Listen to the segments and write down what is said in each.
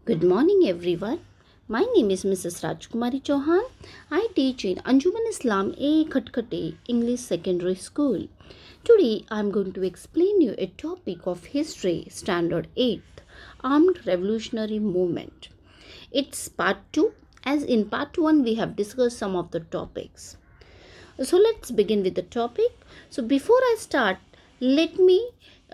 Good morning, everyone. My name is Mrs. Rajkumari Chauhan. I teach in Anjuman Islam A. Khatkate English Secondary School. Today, I am going to explain you a topic of history, Standard 8th, Armed Revolutionary Movement. It's part 2, as in part 1 we have discussed some of the topics. So let's begin with the topic. So before I start, let me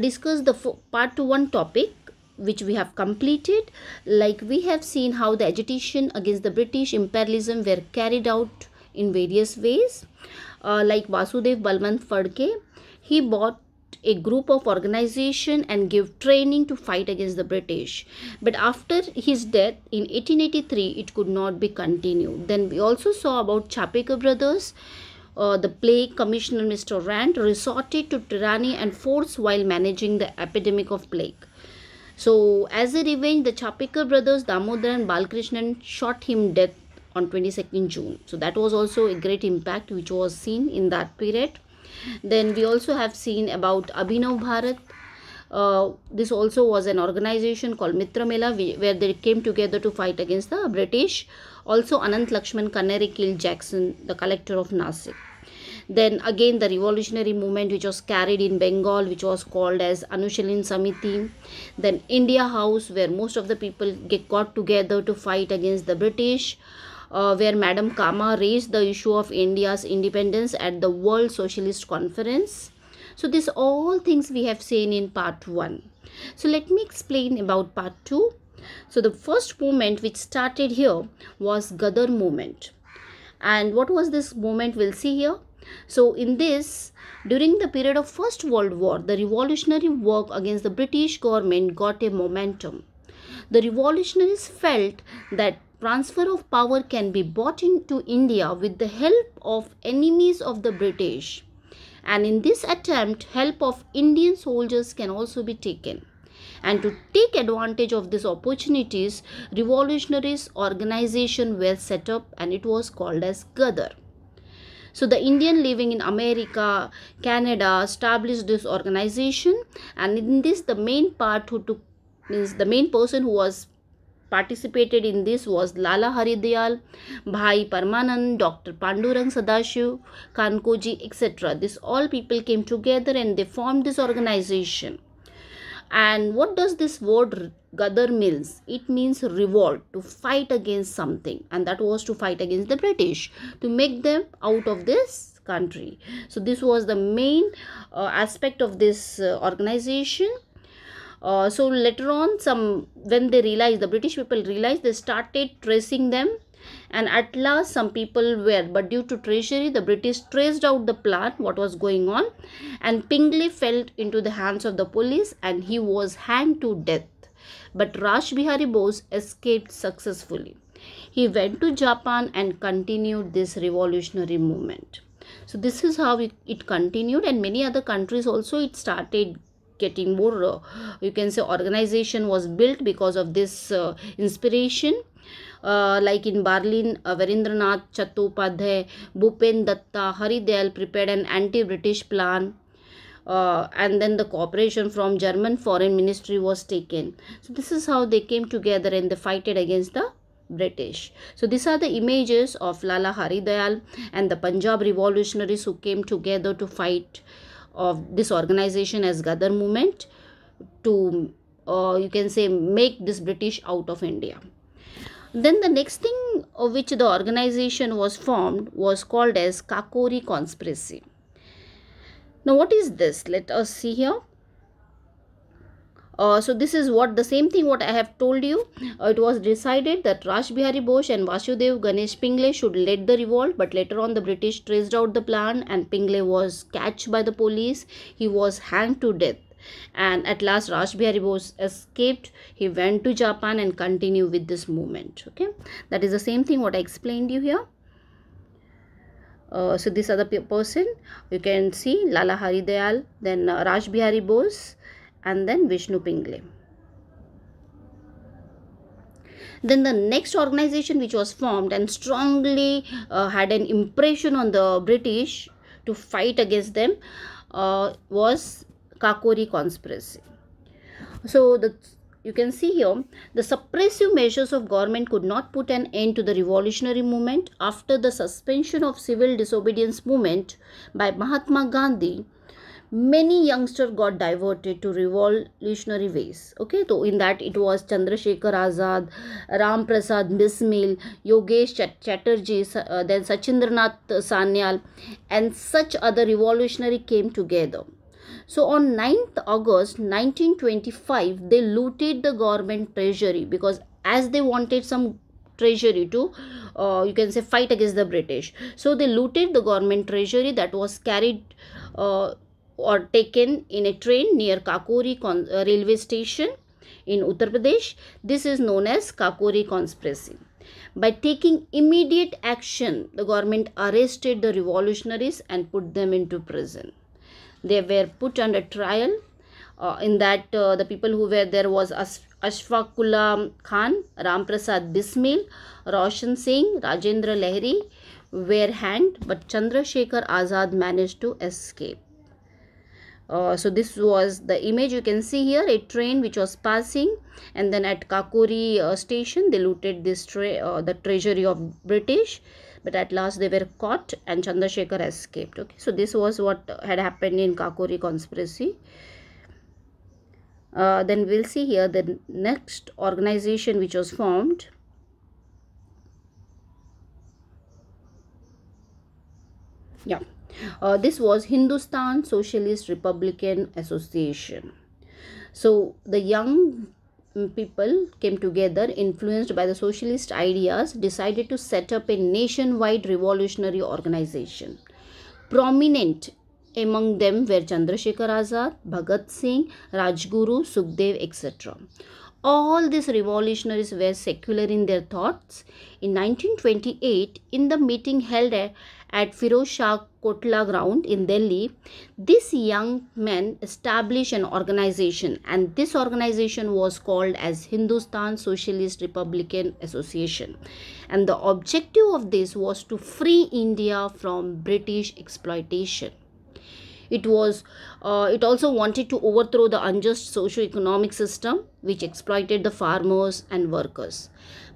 discuss the part 1 topic which we have completed. Like we have seen how the agitation against the British imperialism were carried out in various ways. Like Vasudev Balwant Phadke, he bought a group of organization and gave training to fight against the British. But after his death in 1883, it could not be continued. Then we also saw about Chapekar brothers. The plague commissioner Mr. Rand resorted to tyranny and force while managing the epidemic of plague. So, as a revenge, the Chapekar brothers Damodar and Balkrishnan shot him dead on 22nd June. So, that was also a great impact which was seen in that period. Then we also have seen about Abhinav Bharat. This also was an organization called Mitra Mela where they came together to fight against the British. Also, Anant Lakshman Kanare killed Jackson, the collector of Nasik. Then again the revolutionary movement which was carried in Bengal, which was called as Anushalin Samiti. Then India House, where most of the people got together to fight against the British, where Madam Kama raised the issue of India's independence at the World Socialist Conference. So these all things we have seen in part 1. So let me explain about part 2. So the first movement which started here was Gadar movement. And what was this movement? We'll see here. So in this, during the period of First World War, the revolutionary work against the British government got a momentum. The revolutionaries felt that transfer of power can be brought into India with the help of enemies of the British. And in this attempt, help of Indian soldiers can also be taken. And to take advantage of these opportunities, revolutionaries organization were set up and it was called as Gadar. So the Indian living in America, Canada established this organization, and in this the main person who was participated in this was Lala Haridayal, Bhai Parmanand, Dr. Pandurang Sadashiv, Kankoji, etc. This all people came together and they formed this organization. And what does this word Gadar means? It means revolt, to fight against something, and that was to fight against the British, to make them out of this country. So this was the main aspect of this organization. So later on, when they realized, the British people realized, they started tracing them. And at last some people were, but due to treachery, the British traced out the plan, what was going on, and Pingle fell into the hands of the police and he was hanged to death. But Raj Bihari Bose escaped successfully. He went to Japan and continued this revolutionary movement. So this is how it continued, and many other countries also it started getting more, you can say, organization was built because of this inspiration. Like in Berlin, Virendranath Chattopadhyay, Bhupen Datta, Haridayal prepared an anti-British plan. And then the cooperation from German foreign ministry was taken. So this is how they came together and they fighted against the British. So these are the images of Lala Haridayal and the Punjab revolutionaries who came together to fight of this organization as Gadar movement to you can say make this British out of India. Then the next thing of which the organization was formed was called as Kakori conspiracy. Now what is this? Let us see here. So this is what the same thing what I have told you. It was decided that Raj Bihari Bose and Vasudev Ganesh Pingle should lead the revolt, but later on the British traced out the plan and Pingle was catched by the police. He was hanged to death. And at last Raj Bihari Bose escaped. He went to Japan and continued with this movement. Okay, that is the same thing what I explained you here. So this other person, you can see Lala Haridayal, then Raj Bihari Bose, and then Vishnu Pingle. Then the next organization which was formed and strongly had an impression on the British to fight against them was Kakori conspiracy. So the you can see here, the suppressive measures of government could not put an end to the revolutionary movement. After the suspension of civil disobedience movement by Mahatma Gandhi, many youngsters got diverted to revolutionary ways. Okay, so in that it was Chandrasekhar Azad, Ram Prasad Bismil, Yogesh Chatterjee, then Sachindranath Sanyal, and such other revolutionary came together. So on 9th August 1925, they looted the government treasury because as they wanted some treasury to you can say fight against the British. So they looted the government treasury that was carried or taken in a train near Kakori railway station in Uttar Pradesh. This is known as Kakori conspiracy. By taking immediate action, the government arrested the revolutionaries and put them into prison. They were put under trial. In that the people who were there was Ashfaqullah Khan, Ram Prasad Bismil, Roshan Singh, Rajendra Lahiri were hanged, but Chandrasekhar Azad managed to escape. So this was the image you can see here, a train which was passing, and then at Kakori station they looted this the treasury of British, but at last they were caught and Chandrasekhar escaped. Okay, so this was what had happened in Kakori conspiracy. Then we'll see here the next organization which was formed. Yeah. This was Hindustan Socialist Republican Association. So the young people came together, influenced by the socialist ideas, decided to set up a nationwide revolutionary organization. Prominent among them were Chandrasekhar Azad, Bhagat Singh, Rajguru, Sukhdev, etc. All these revolutionaries were secular in their thoughts. In 1928, in the meeting held at Firoz Shah Kotla ground in Delhi, these young men established an organization, and this organization was called as Hindustan Socialist Republican Association. And the objective of this was to free India from British exploitation. It also wanted to overthrow the unjust socio-economic system which exploited the farmers and workers.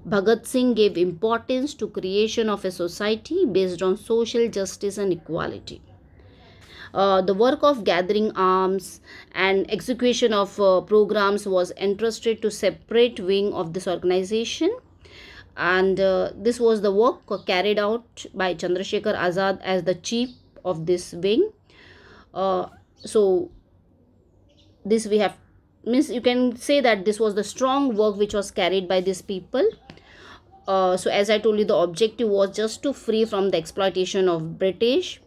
Bhagat Singh gave importance to creation of a society based on social justice and equality. The work of gathering arms and execution of programs was entrusted to separate wing of this organization, and this was the work carried out by Chandrasekhar Azad as the chief of this wing. So this we have means you can say that this was the strong work which was carried by these people. So as I told you, the objective was just to free from the exploitation of British.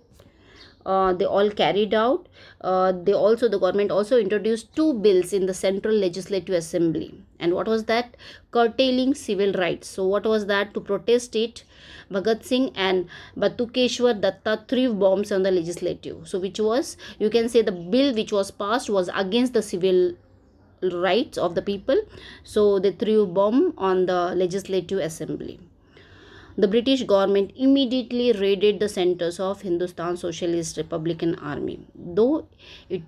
They all carried out. The government also introduced two bills in the Central Legislative Assembly. And what was that? Curtailing civil rights. So what was that? To protest it, Bhagat Singh and Batukeshwar Datta threw bombs on the legislative. So which was, you can say, the bill which was passed was against the civil rights of the people. So they threw bomb on the Legislative Assembly. The British government immediately raided the centers of Hindustan Socialist Republican Army. Though it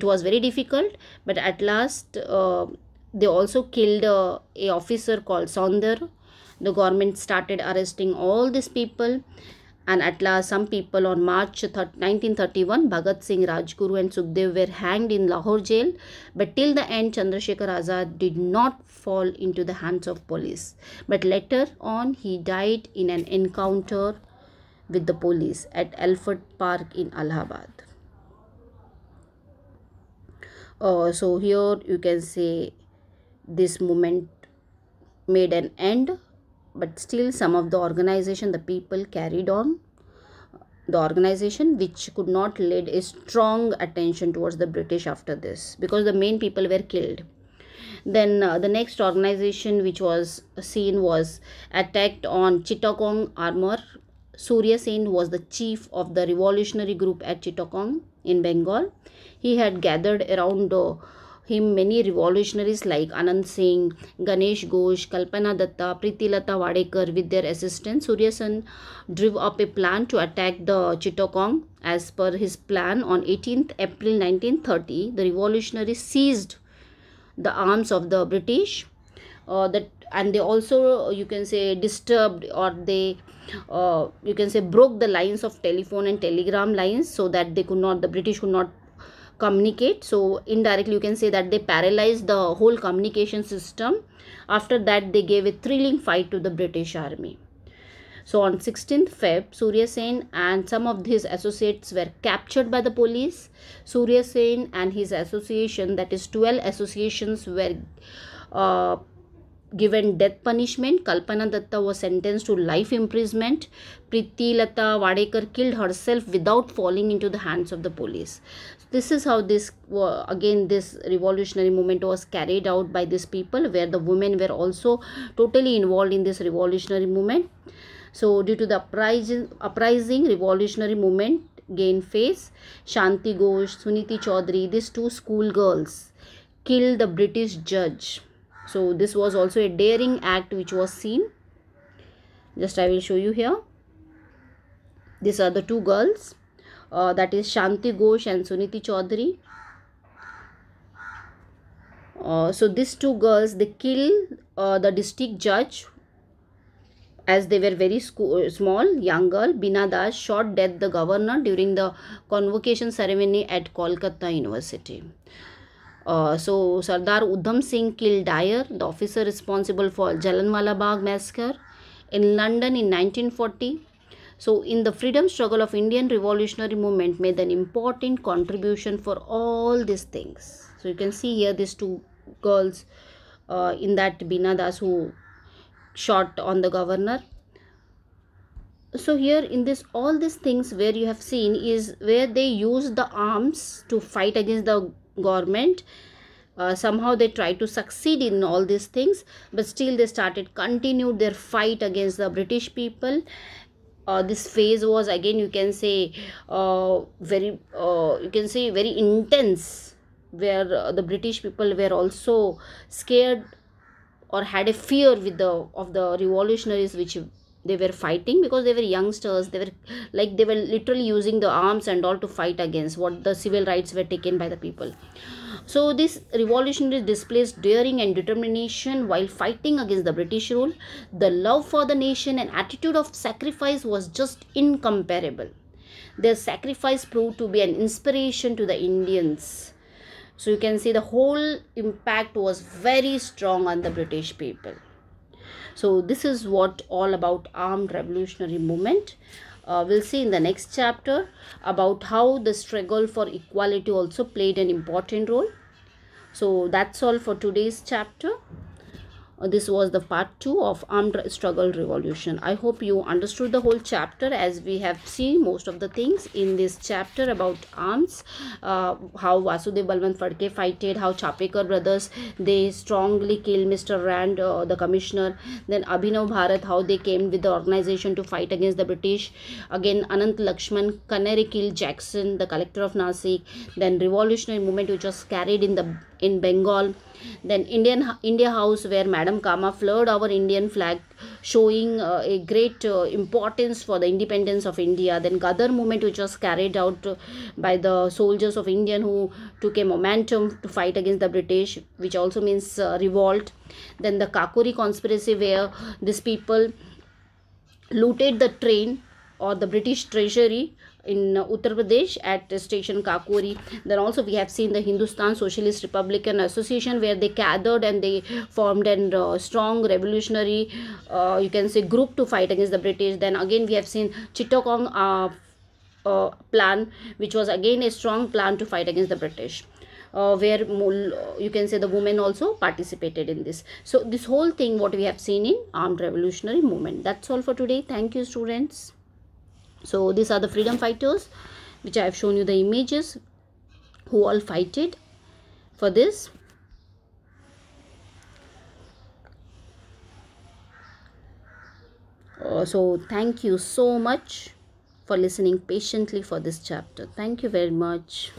was very difficult, but at last they also killed a officer called Saundar. The government started arresting all these people, and at last some people on March 1931, Bhagat Singh, Rajguru and Sukhdev were hanged in Lahore jail. But till the end, Chandrasekhar Azad did not fall into the hands of police. But later on, he died in an encounter with the police at Alfred Park in Allahabad. So here you can say this movement made an end, but still some of the organization, the people carried on the organization, which could not lead a strong attention towards the British after this, because the main people were killed. Then the next organization which was seen was attacked on Chittagong armor. Surya Sen was the chief of the revolutionary group at Chittagong in Bengal. He had gathered around him many revolutionaries like Anand Singh, Ganesh Ghosh, Kalpana Datta, Pritilata Wadekar with their assistants. Surya Sen drew up a plan to attack the Chittagong. As per his plan, on 18th April 1930, the revolutionaries seized the arms of the British. That and they also, you can say, disturbed, or they you can say broke the lines of telephone and telegram lines, so that the British could not communicate. So indirectly you can say that they paralyzed the whole communication system. After that, they gave a thrilling fight to the British army. So on 16th Feb, Surya Sen and some of his associates were captured by the police. Surya Sen and his association, that is 12 associations, were uh, given death punishment. Kalpana Datta was sentenced to life imprisonment. Priti Lata Wadekar killed herself without falling into the hands of the police. This is how this revolutionary movement was carried out by these people, where the women were also totally involved in this revolutionary movement. So due to the uprising revolutionary movement gained face, Shanti Ghosh, Suniti Chaudhary, these two schoolgirls killed the British judge. So this was also a daring act which was seen. Just I will show you here. These are the two girls, that is Shanti Ghosh and Suniti Chaudhary. So these two girls, they killed the district judge, as they were very small. Young girl Bina Das shot dead the governor during the convocation ceremony at Kolkata University. So Sardar Udham Singh killed Dyer, the officer responsible for Jallianwala Bagh massacre in London in 1940. So in the freedom struggle of Indian revolutionary movement made an important contribution for all these things. So you can see here these two girls in that Bina Das who shot on the governor. So here in this, all these things where you have seen is where they use the arms to fight against the government. Somehow they try to succeed in all these things, but still they continued their fight against the British people. This phase was, again, you can say very intense, where the British people were also scared or had a fear of the revolutionaries which they were fighting, because they were youngsters. They were literally using the arms and all to fight against what the civil rights were taken by the people. So these revolutionaries displayed daring and determination while fighting against the British rule. The love for the nation and attitude of sacrifice was just incomparable. Their sacrifice proved to be an inspiration to the Indians. So you can see the whole impact was very strong on the British people. So this is what all about armed revolutionary movement. We'll see in the next chapter about how the struggle for equality also played an important role. So that's all for today's chapter. This was the part 2 of armed struggle revolution. I hope you understood the whole chapter, as we have seen most of the things in this chapter about arms, how Vasudev Balwant Phadke fighted, how Chapekar brothers, they strongly killed Mr. Rand, the commissioner. Then Abhinav Bharat, how they came with the organization to fight against the British. Again Anant Lakshman, Canary killed Jackson, the collector of Nasik. Then revolutionary movement which was carried in Bengal. Then India House, where Madam Kama flew our Indian flag, showing a great importance for the independence of India. Then Gadar movement, which was carried out by the soldiers of Indian who took a momentum to fight against the British, which also means revolt. Then the Kakori conspiracy, where these people looted the train or the British treasury in Uttar Pradesh at station Kakori. Then also we have seen the Hindustan Socialist Republican Association, where they gathered and they formed a strong revolutionary you can say group to fight against the British. Then again we have seen Chittagong plan, which was again a strong plan to fight against the British, where you can say the women also participated in this. So this whole thing what we have seen in armed revolutionary movement. That's all for today. Thank you, students. So these are the freedom fighters which I have shown you the images who all fighted for this. So thank you so much for listening patiently for this chapter. Thank you very much.